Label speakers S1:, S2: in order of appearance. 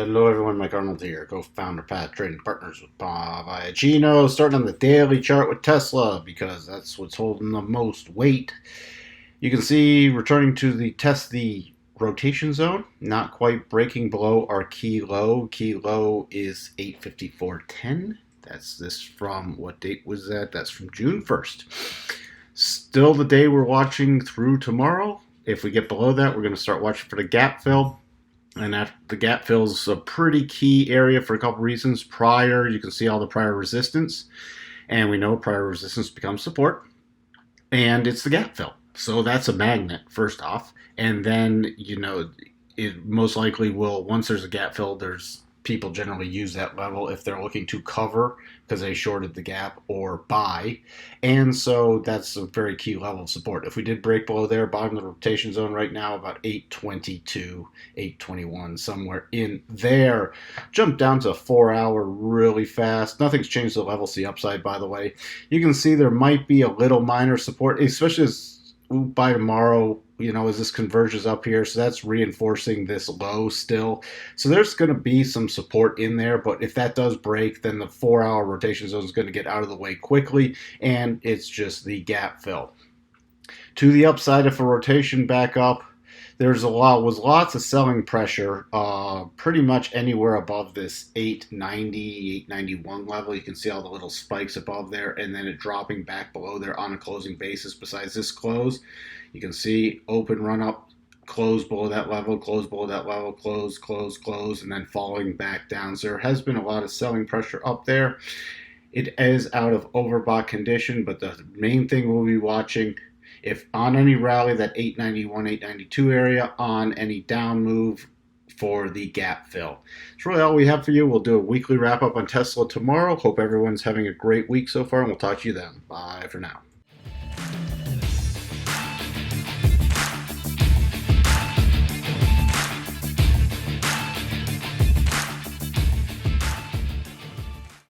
S1: Hello everyone, Mike Arnold here, co-founder, Path Trading Partners with Bob Iacino, starting on the daily chart with Tesla because that's what's holding the most weight. You can see returning to test the rotation zone, not quite breaking below our key low. Key low is 854.10. That's this from, what date was that? That's from June 1st. Still the day we're watching through tomorrow. If we get below that, we're going to start watching for the gap fill. And after the gap fills a pretty key area for a couple reasons. Prior, you can see all the prior resistance, and we know prior resistance becomes support, and it's the gap fill. So that's a magnet, first off. And then, it most likely will, once there's a gap fill, people generally use that level if they're looking to cover because they shorted the gap or buy. And so that's a very key level of support. If we did break below there, bottom of the rotation zone right now, about 822, 821, somewhere in there. Jump down to 4 hour really fast. Nothing's changed the levels to the upside, by the way. You can see there might be a little minor support, especially as by tomorrow, as this converges up here. So that's reinforcing this low still. So there's going to be some support in there, but if that does break, then the 4 hour rotation zone is going to get out of the way quickly, and it's just the gap fill. To the upside, if a rotation back up, was lots of selling pressure, pretty much anywhere above this 890, 891 level. You can see all the little spikes above there, and then it dropping back below there on a closing basis. Besides this close, you can see open run up, close below that level, close below that level, close, close, close, and then falling back down. So there has been a lot of selling pressure up there. It is out of overbought condition, but the main thing we'll be watching, if on any rally, that 891, 892 area, on any down move for the gap fill. That's really all we have for you. We'll do a weekly wrap up on Tesla tomorrow. Hope everyone's having a great week so far, and we'll talk to you then. Bye for now.